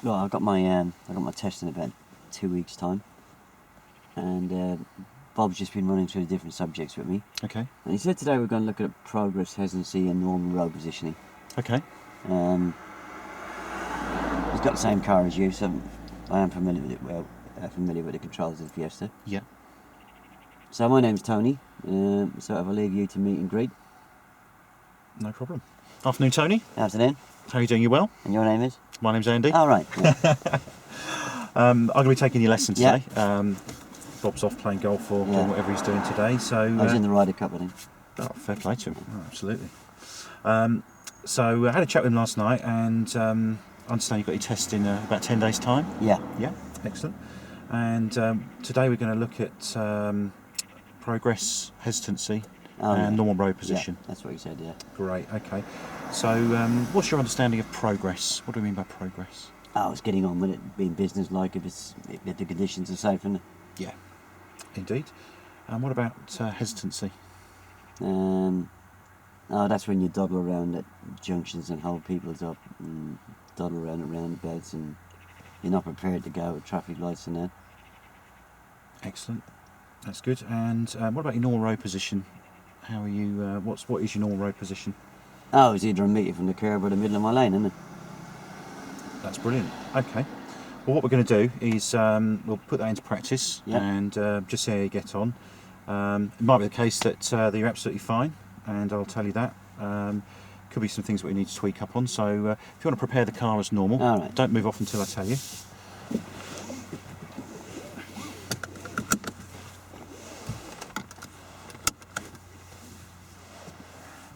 Well, I got my test in about 2 weeks' time, and Bob's just been running through the different subjects with me. Okay. And he said today we're going to look at progress, hesitancy, and normal road positioning. Okay. He's got the same car as you, so I am familiar with it. Well, familiar with the controls of the Fiesta. Yeah. So my name's Tony. So if I leave you to meet and greet. No problem. Afternoon, Tony. Afternoon. How are you doing? You well? And your name is? My name's Andy. Oh, right. Yeah. I'm going to be taking your lesson Yeah. today. Bob's off playing golf or doing whatever he's doing today. So I was in the Ryder Cup, I think. Oh, fair play to him. Oh, absolutely. So I had a chat with him last night, and I understand you've got your test in about 10 days' time. Yeah. Yeah, excellent. And today we're going to look at progress, hesitancy, and normal road position. Yeah, that's what he said, yeah. Great, okay. So what's your understanding of progress? What do we mean by progress? Oh, it's getting on with it, being business-like if the conditions are safe, isn't it? Yeah, indeed. And what about hesitancy? That's when you dawdle around at junctions and hold people up, and dawdle around at roundabouts, and you're not prepared to go with traffic lights and that. Excellent, that's good. And what about your normal road position? How are you? What is your normal road position? Oh, it's either a metre from the curb or the middle of my lane, isn't it? That's brilliant. Okay. Well, what we're going to do is we'll put that into practice and just see how you get on. It might be the case that you're absolutely fine, and I'll tell you that. Could be some things that we need to tweak up on. So if you want to prepare the car as normal, all right. Don't move off until I tell you.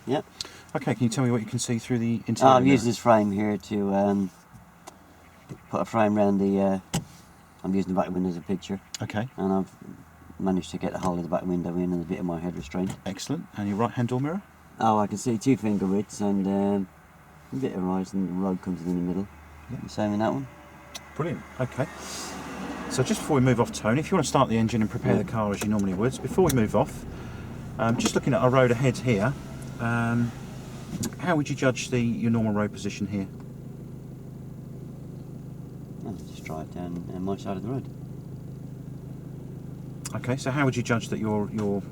Yep. Okay, can you tell me what you can see through the interior? I'm using this frame here to put a frame around the... I'm using the back window as a picture. Okay. And I've managed to get the whole of the back window in and a bit of my head restraint. Excellent. And your right-hand door mirror? Oh, I can see 2 finger widths and a bit of rise, and the road comes in the middle. Yeah. The same in that one. Brilliant. Okay. So just before we move off, Tony, if you want to start the engine and prepare the car as you normally would, before we move off, just looking at our road ahead here, how would you judge your normal road position here? I'll just drive down my side of the road. Okay, so how would you judge that you're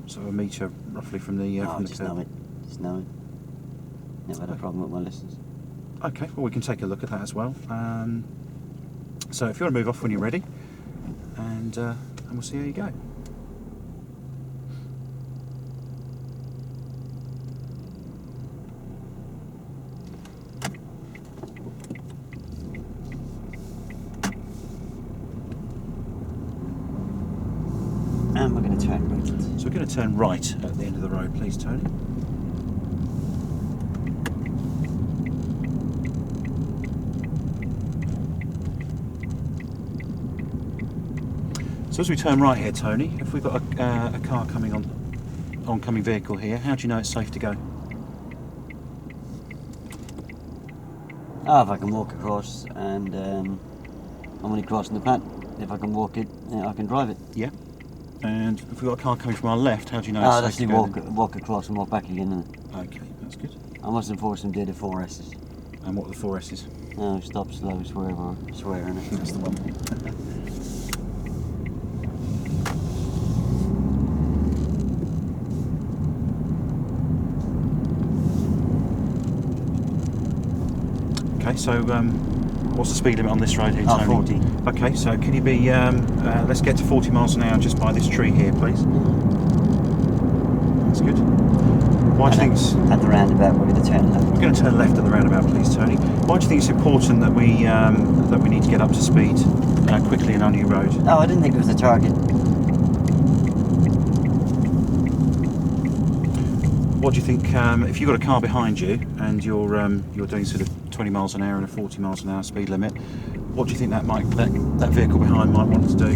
sort of a metre roughly from the from the just curb? know it. Just know it. Never had a problem with my lessons. Okay, well we can take a look at that as well. So if you want to move off when you're ready, and we'll see how you go. And we're going to turn right. So we're going to turn right at the end of the road, please, Tony. So as we turn right here, Tony, if we've got a car coming oncoming vehicle here, how do you know it's safe to go? Oh, if I can walk across, and I'm only crossing the pad. If I can walk it, I can drive it. Yeah. And if we've got a car coming from our left, how do you know it's safe to go? Walk across and walk back again, isn't it? Okay, that's good. I mustn't force them to do the 4 S's. And what are the 4 S's? No, stop, slow, swear, innit? That's the one. Okay, so what's the speed limit on this road here, Tony? 40. Okay, so can you be, let's get to 40 miles an hour just by this tree here, please. That's good. Why do you think it's... At the roundabout, we're going to turn left. We're going to turn left at the roundabout, please, Tony. Why do you think it's important that we need to get up to speed quickly in our new road? Oh, I didn't think it was a target. What do you think, if you've got a car behind you and you're doing sort of 20 miles an hour and a 40 miles an hour speed limit, what do you think that vehicle behind might want to do?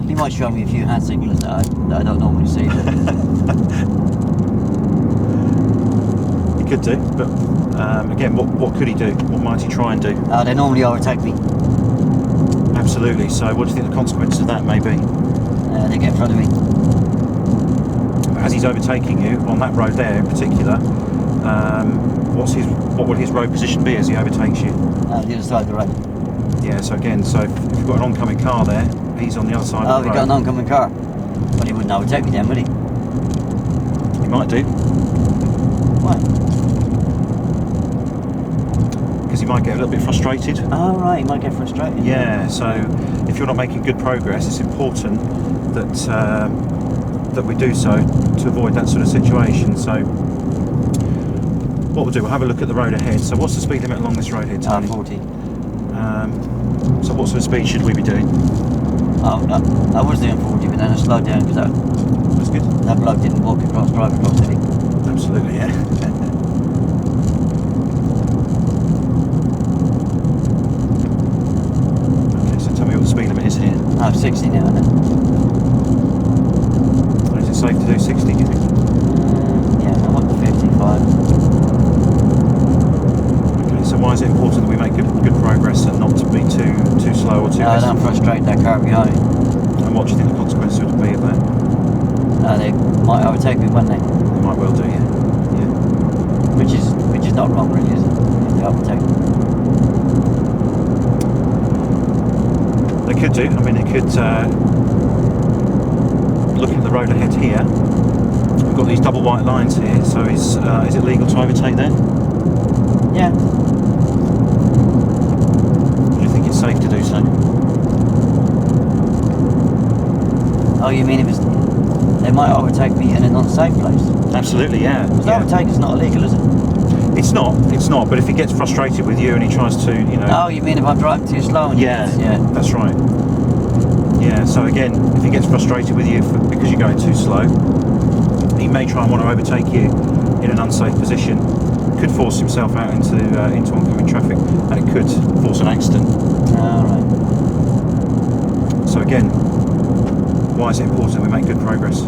He might show me a few hand signals that I don't normally see. He could do, but again, what could he do? What might he try and do? They normally overtake me. Absolutely. So what do you think the consequences of that may be? They get in front of me. As he's overtaking you on that road there in particular, what will his road position be as he overtakes you? The other side of the road. Yeah, so again, so if you've got an oncoming car there, he's on the other side Oh, of the we've road. got an oncoming car. Well, he wouldn't overtake me then, would he? He might do, Why? because he might get a little bit frustrated. Oh, right, he might get frustrated. Yeah, so if you're not making good progress, it's important that that we do so to avoid that sort of situation. So what we'll do, we'll have a look at the road ahead. So what's the speed limit along this road here, Tony? 40. So what sort of speed should we be doing? I was doing 40, but then I slowed down because That's good. that bloke didn't drive across, did he? Absolutely, yeah. Okay, so tell me what the speed limit is here. I'm 60 now, isn't it? Is it safe to do 60, do you think? Yeah, I'm up to 55. Okay, so why is it important that we make good progress and not to be too slow or too No, I hesitant? don't frustrate that car behind me. And what do you think the consequences would be of that? They might overtake me, wouldn't they? They might well do, yeah. Yeah. Which is not wrong, really, is it? If they overtake me. They could do. I mean, they could. Looking at the road ahead here, we've got these double white lines here. So is it legal to overtake there? Yeah. Do you think it's safe to do so? Oh, you mean if they might overtake me in an unsafe place? Absolutely, yeah. Because Yeah. overtake is not illegal, is it? It's not. But if he gets frustrated with you and he tries to, Oh, you mean if I'm driving too slow? And yeah, yeah. that's right. Yeah. So again, if he gets frustrated with you because you're going too slow, he may try and want to overtake you in an unsafe position. Could force himself out into oncoming traffic, and it could force an accident. All right. So again, why is it important we make good progress?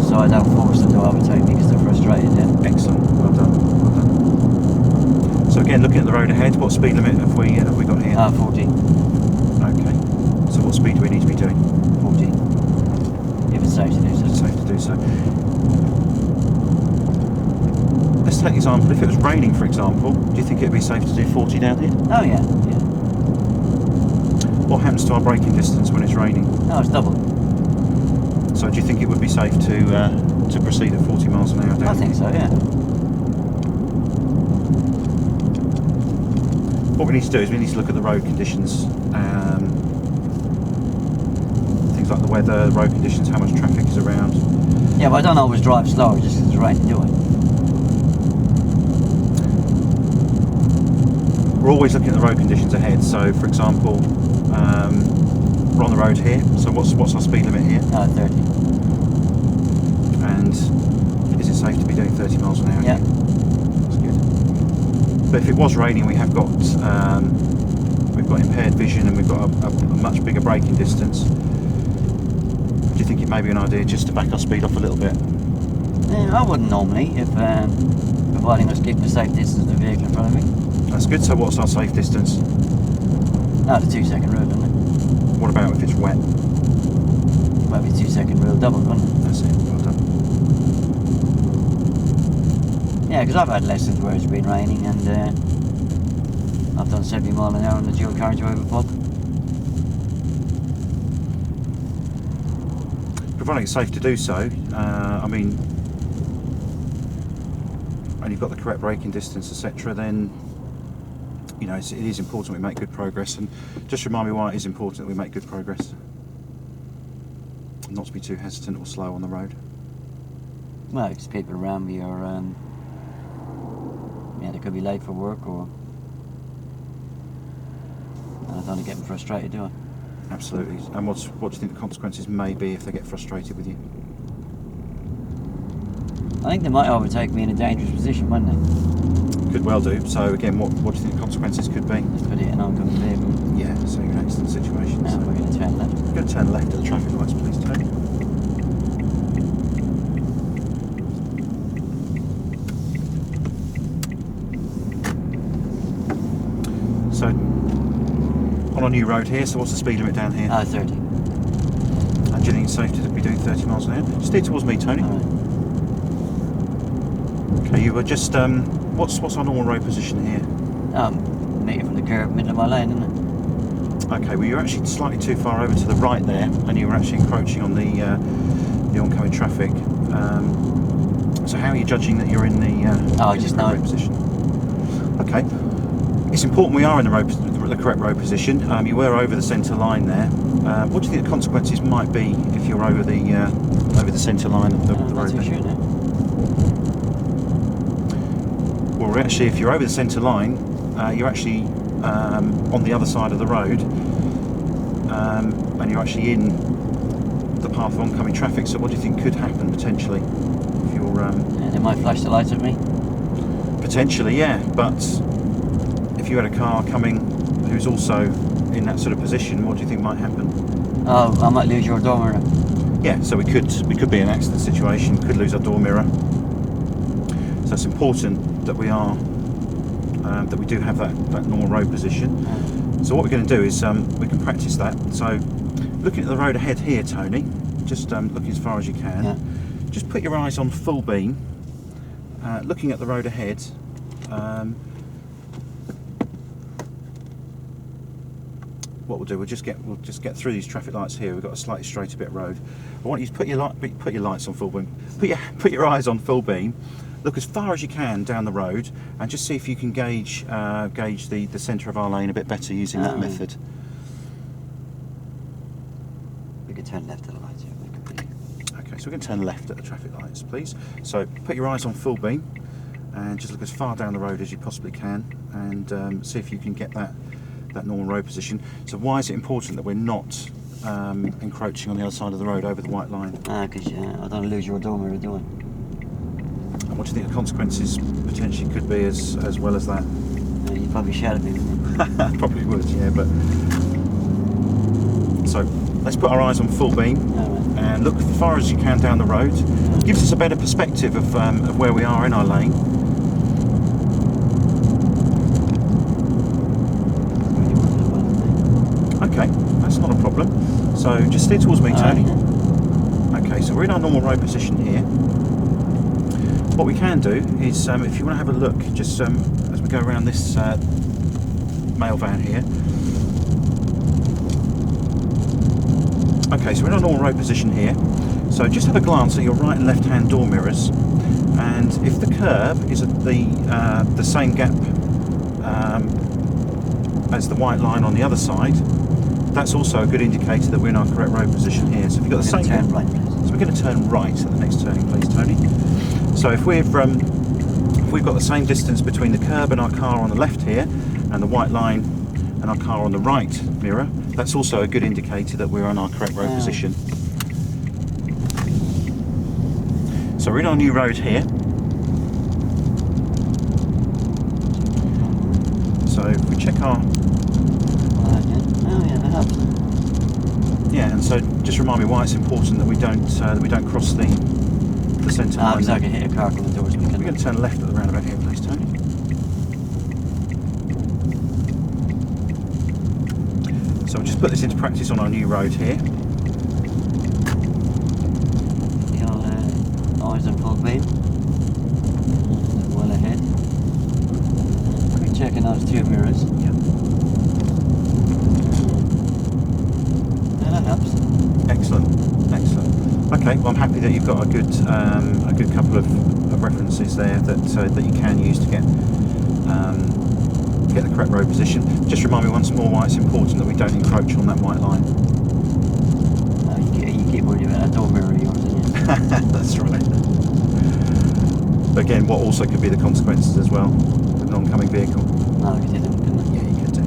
So I don't force them to overtake me because they're frustrated. Yeah. Excellent. Well done. Well done. So again, looking at the road ahead, what speed limit have we got here? 40. Okay. So what speed do we need to be doing? 40. If it's safe to do so. It's safe to do so. Let's take an example. If it was raining, for example, do you think it would be safe to do 40 down here? Oh yeah. Yeah. What happens to our braking distance when it's raining? No, it's double. So do you think it would be safe to proceed at 40 miles an hour down? I think so. Yeah. What we need to do is we need to look at the road conditions, things like the weather, road conditions, how much traffic is around. Yeah, but I don't always drive slow just because it's raining, do I? We're always looking at the road conditions ahead. So, for example, we're on the road here. So, what's our speed limit here? 30. And is it safe to be doing 30 miles an hour? Yeah. That's good. But if it was raining, we've got impaired vision and we've got a much bigger braking distance. Do you think it may be an idea just to back our speed off a little bit? Yeah, I wouldn't normally if providing I was keeping a safe distance to the vehicle in front of me. That's good. So, what's our safe distance? No, the 2-second rule, isn't it? What about if it's wet? Might be 2-second rule double, wouldn't it? That's it. Well done. Yeah, because I've had lessons where it's been raining and I've done 70 mile an hour on the dual carriageway with a pub. Providing it's safe to do so, I mean, and you've got the correct braking distance, etc., then it is important we make good progress. And just remind me why it is important that we make good progress, not to be too hesitant or slow on the road. Well, because people around me are, they could be late for work or I don't want to get them frustrated, do I? Absolutely. And what do you think the consequences may be if they get frustrated with you? I think they might overtake me in a dangerous position, wouldn't they? Could well do. So again, what do you think the consequences could be? Let's put it in oncoming vehicle. Yeah, so you're in an accident situation. Now we're going to turn left. We're going to turn left at the traffic lights, please, Tony. So, on a new road here, so what's the speed limit down here? 30. And do you think it's safe to be doing 30 miles an hour? Steer towards me, Tony. Alright. Okay, you were just, what's our normal road position here? Meet you from the curb, middle of my lane, isn't it? Okay, well you're actually slightly too far over to the right there, and you were actually encroaching on the oncoming traffic. So how are you judging that you're in the correct road position? Okay, it's important we are in the correct road position. You were over the centre line there. What do you think the consequences might be if you're over the centre line of the road? Sure now. Well, actually, if you're over the centre line, you're actually on the other side of the road, and you're actually in the path of oncoming traffic. So what do you think could happen potentially if you're They might flash the lights at me. potentially, yeah, but if you had a car coming who's also in that sort of position, what do you think might happen? Oh, I might lose your door mirror. Yeah, so we could be in an accident situation, could lose our door mirror. So it's important that we are that we do have that normal road position. So what we're going to do is we can practice that. So looking at the road ahead here, Tony, just looking as far as you can. Yeah. Just put your eyes on full beam, looking at the road ahead. What we'll do, we'll just get through these traffic lights here. We've got a slightly straighter bit road. I want you to put your lights on full beam. Put your eyes on full beam. Look as far as you can down the road, and just see if you can gauge the centre of our lane a bit better using that method. We could turn left at the lights. Yeah. Okay, so we're going to turn left at the traffic lights, please. So put your eyes on full beam, and just look as far down the road as you possibly can, and see if you can get that normal road position. So why is it important that we're not encroaching on the other side of the road over the white line? Because I don't lose your door mirror, do I? And what do you think the consequences potentially could be as well as that? You'd probably shout at me, wouldn't you? Probably would, yeah, but... So, let's put our eyes on full beam and look as far as you can down the road. Gives us a better perspective of where we are in our lane. Okay, that's not a problem. So, just steer towards me, Tony. Okay, so we're in our normal road position here. What we can do is, if you want to have a look, just as we go around this mail van here. Okay, so we're in our normal road position here. So just have a glance at your right and left hand door mirrors, and if the curb is at the same gap as the white line on the other side, that's also a good indicator that we're in our correct road position here. So if you've got the same turn right, so we're going to turn right at the next turning, please, Tony. So if we've got the same distance between the curb and our car on the left here, and the white line and our car on the right mirror, that's also a good indicator that we're on our correct road position. So we're in our new road here. So if we check our... Oh yeah, that helps. Yeah, and so just remind me why it's important that we don't cross the centre line. Because I can hit a car coming towards me. We're going to turn left at the roundabout here, please, Tony. So we'll just put this into practice on our new road here. Eyes on full beam. Well ahead. Quick checking those two mirrors. Yeah. Yeah, that helps. Excellent, excellent. Okay, well I'm happy that you've got a good couple of references there that you can use to get the correct road position. Just remind me once more why it's important that we don't encroach on that white line. You keep worrying about that door mirror of yours, don't you? That's right. But again, what also could be the consequences as well with an oncoming vehicle. No, you didn't, didn't I? Yeah, you could do.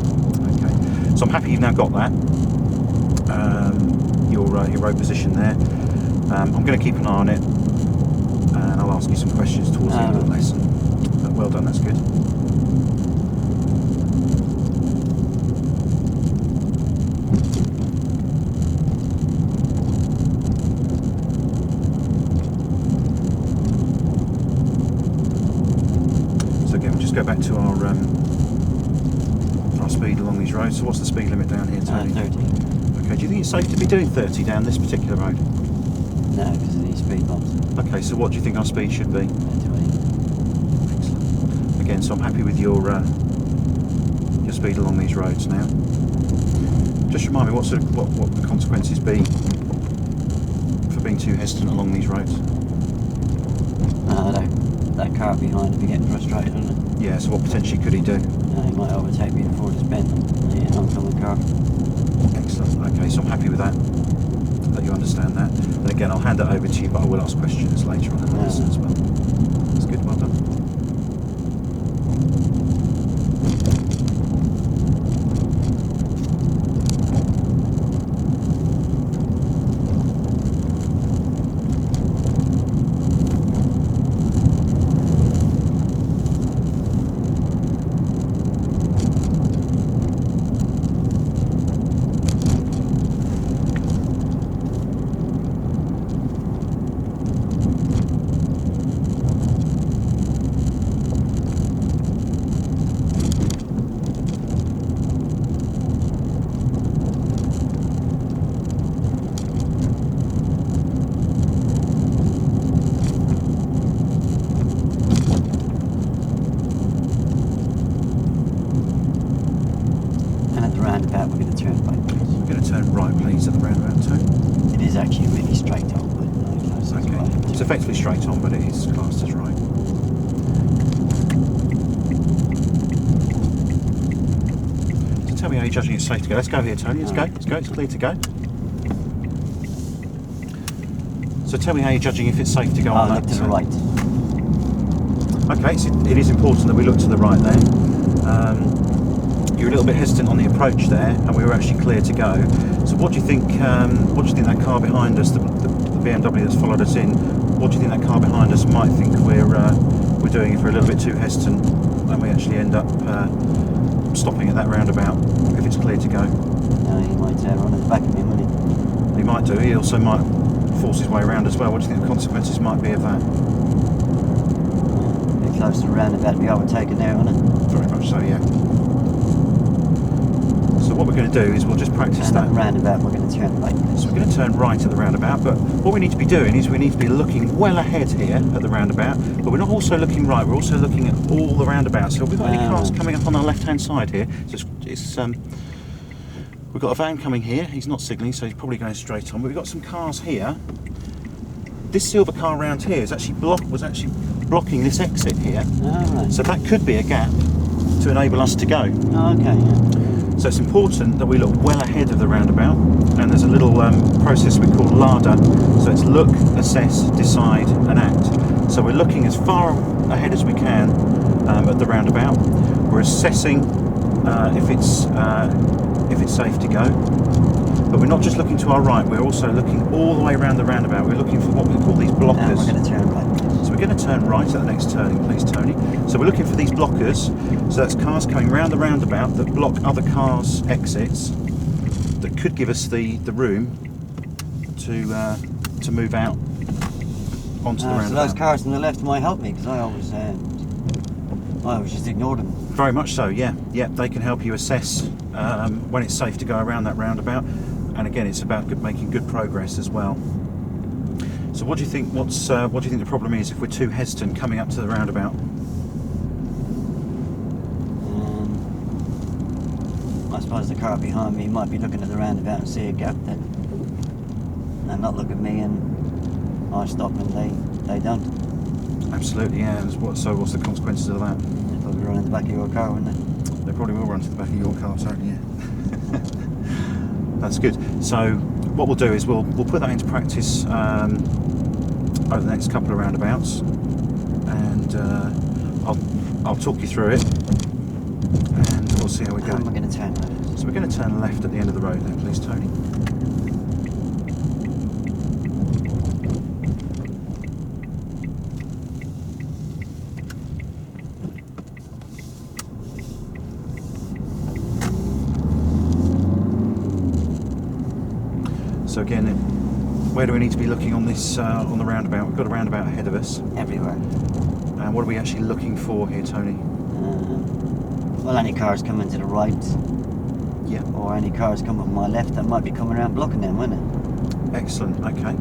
Okay. So I'm happy you've now got that. Your road position there. I'm going to keep an eye on it, and I'll ask you some questions towards the end of the lesson. But well done, that's good. So again, we'll just go back to our speed along these roads. So what's the speed limit down here, Tony? 30. Okay, do you think it's safe to be doing 30 down this particular road? No, because of these speed bumps. Okay, so what do you think our speed should be? 20. Excellent. Again, so I'm happy with your speed along these roads now. Just remind me what the consequences be for being too hesitant along these roads. That car behind will be getting frustrated, isn't it? Yeah, so what potentially could he do? He might overtake me before this bend. Yeah, oncoming car. Excellent. Okay, so I'm happy with that. That you understand that. And again, I'll hand it over to you, but I will ask questions later on in the lesson as well. That's good. Well done. Roundabout, we're going to turn right. We're going to turn right, please, at the roundabout too. It is actually really straight on, but Okay. right. It's effectively straight on, but it is classed as right. So tell me how you're judging it's safe to go. Let's go here, Tony. Let's go. Let's go. It's clear to go. So tell me how you're judging if it's safe to go on that. Look to the right. Okay, so it is important that we look to the right there. You're a little bit hesitant on the approach there, and we were actually clear to go. So what do you think? What do you think that car behind us, the BMW that's followed us in? What do you think that car behind us might think we're doing if we're a little bit too hesitant, and we actually end up stopping at that roundabout if it's clear to go? He might run at the back of me, wouldn't he? He might do. He also might force his way around as well. What do you think the consequences might be of that? A bit close to the roundabout, be overtaken there, wouldn't it? Very much so, yeah. So what we're going to do is we'll just practice that. At the roundabout, we're going to turn right. So we're going to turn right at the roundabout, but what we need to be doing is we need to be looking well ahead here at the roundabout, but we're not also looking right, we're also looking at all the roundabouts. So have we got any cars coming up on our left-hand side here? So we've got a van coming here, he's not signalling, so he's probably going straight on, but we've got some cars here. This silver car round here is actually was actually blocking this exit here, Right. so that could be a gap to enable us to go. Okay, yeah. So it's important that we look well ahead of the roundabout, and there's a little process we call LADA. So it's look, assess, decide and act. So we're looking as far ahead as we can at the roundabout. We're assessing if it's safe to go, but we're not just looking to our right, we're also looking all the way around the roundabout. We're looking for what we call these blockers. We're going to turn right. So we're going to turn right at the next turning, please, Tony. So we're looking for these blockers. So that's cars coming round the roundabout that block other cars' exits that could give us the room to move out onto the roundabout. So those cars on the left might help me, because I always just ignore them. Very much so, yeah. Yeah, they can help you assess when it's safe to go around that roundabout. And again, it's about making good progress as well. So what do you think? What do you think the problem is if we're too hesitant coming up to the roundabout? I suppose the car behind me might be looking at the roundabout and see a gap then, and not look at me, and I stop and they don't. Absolutely, yeah. And what's the consequences of that? They'll probably run in the back of your car, wouldn't they? They probably will run to the back of your car, certainly, yeah. That's good. So what we'll do is we'll put that into practice over the next couple of roundabouts, and I'll talk you through it, and we'll see how we go. We're going to turn left. So we're going to turn left at the end of the road there, please, Tony. So again, where do we need to be looking on this on the roundabout? We've got a roundabout ahead of us. Everywhere. And what are we actually looking for here, Tony? Well, any cars coming to the right, Yeah. or any cars coming on my left that might be coming around blocking them, wouldn't it? Excellent. Okay.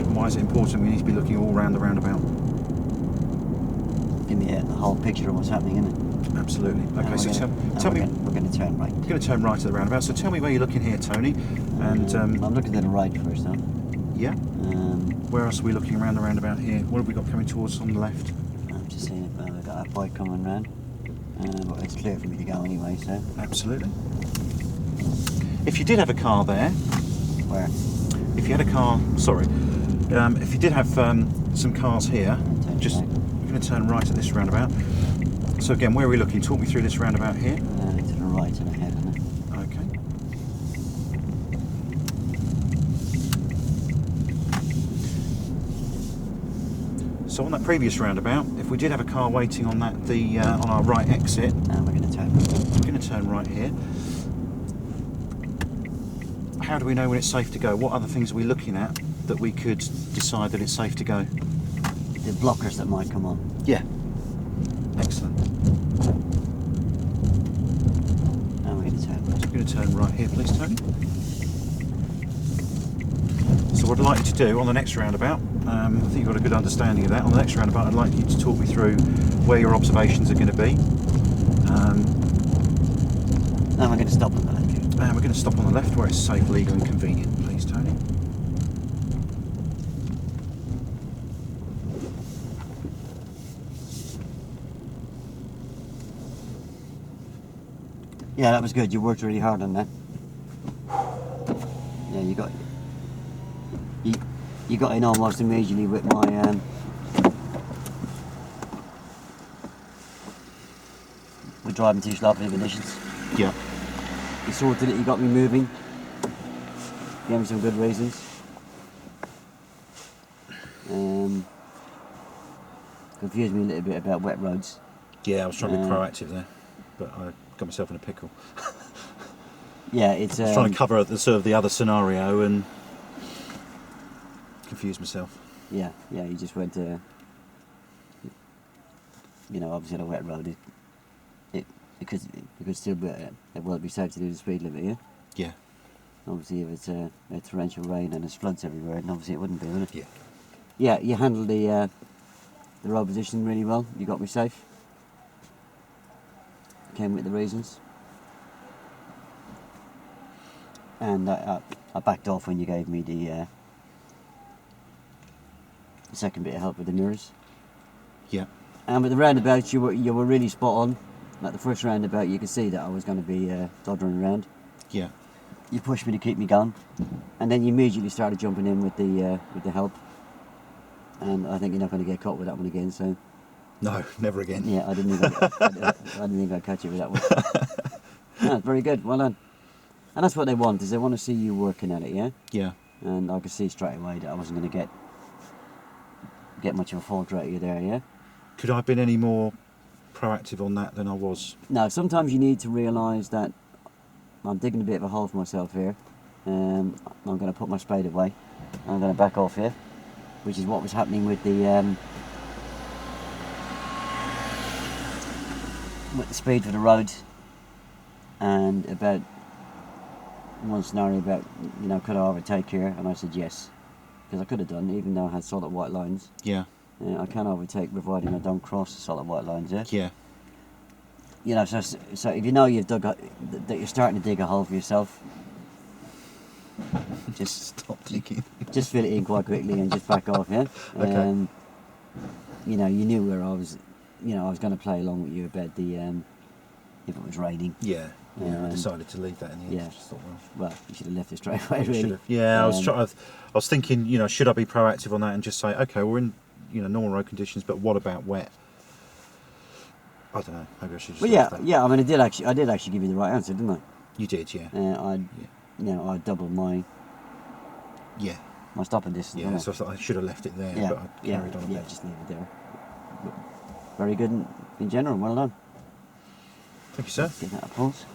And why is it important we need to be looking all round the roundabout? Give me a whole picture of what's happening, innit? Absolutely. Okay, so tell me. We're going to turn right. We're going to turn right at the roundabout. So tell me where you're looking here, Tony. And I'm looking to the right first, though. yeah. Where else are we looking around the roundabout here? What have we got coming towards us on the left? I'm just seeing if I've got a bike coming round. But it's clear for me to go anyway, so. Absolutely. If you did have a car there, Where? if you had a car, sorry, if you did have some cars here, just right. we're going to turn right at this roundabout. So again, where are we looking? Talk me through this roundabout here. To the right and ahead, isn't it? Okay. So on that previous roundabout, if we did have a car waiting on that, on our right exit, And we're going to turn right. we're going to turn right here. How do we know when it's safe to go? What other things are we looking at that we could decide that it's safe to go? The blockers that might come on. Yeah. Excellent. And we're going to turn right. So we're going to turn right here, please, Tony. So what I'd like you to do on the next roundabout, I think you've got a good understanding of that. On the next roundabout, I'd like you to talk me through where your observations are going to be. And we're going to stop on the left here. And we're going to stop on the left where it's safe, legal and convenient, please, Tony. Yeah, that was good. You worked really hard on that. Yeah, you got in almost immediately with my with driving too sloppy conditions. Yeah. You sorted it. You got me moving. Gave me some good reasons. Confused me a little bit about wet roads. Yeah, I was trying to be proactive there, but I got myself in a pickle. Yeah, it's. I was trying to cover the sort of the other scenario and confuse myself. Yeah, you just went to. Obviously on a wet road, it could still be well be safe to do the speed limit here. Yeah. Obviously, if it's a torrential rain and there's floods everywhere, and obviously it wouldn't be, would it? Yeah. Yeah, you handled the road position really well. You got me safe. Came with the reasons. And I backed off when you gave me the second bit of help with the mirrors. Yeah. And with the roundabouts, you were really spot on. Like the first roundabout, you could see that I was going to be doddering around. Yeah. You pushed me to keep me going, and then you immediately started jumping in with the help. And I think you're not going to get caught with that one again. So. No, never again. Yeah, I didn't think I'd catch you with that one. No, very good. Well done. And that's what they want, is they want to see you working at it, yeah? Yeah. And I could see straight away that I wasn't going to get much of a fault out of you there, yeah? Could I have been any more proactive on that than I was? No, sometimes you need to realise that I'm digging a bit of a hole for myself here. I'm going to put my spade away. I'm going to back off here, which is what was happening with the speed for the road. And about one scenario about, could I overtake here? And I said yes, because I could have done, even though I had solid white lines. Yeah. I can overtake providing I don't cross the solid white lines, yeah? Yeah. So if you know you've that you're starting to dig a hole for yourself, just Stop digging. just fill it in quite quickly and just back off, yeah? Okay. You knew where I was, I was going to play along with you about the, if it was raining. Yeah. Yeah, I decided to leave that in the end. Yeah. I just thought, Well, you should have left it straight away, really. Yeah, I was thinking, should I be proactive on that and just say, okay, we're in, normal road conditions, but what about wet? I don't know. Maybe I should just. Well, yeah. I mean, I did actually give you the right answer, didn't I? You did, yeah. I doubled my stopping distance. Yeah, so I thought I should have left it there, but I carried on a bit. Just leave it there. Very good in general. Well done. Thank you, sir. Give that a pulse.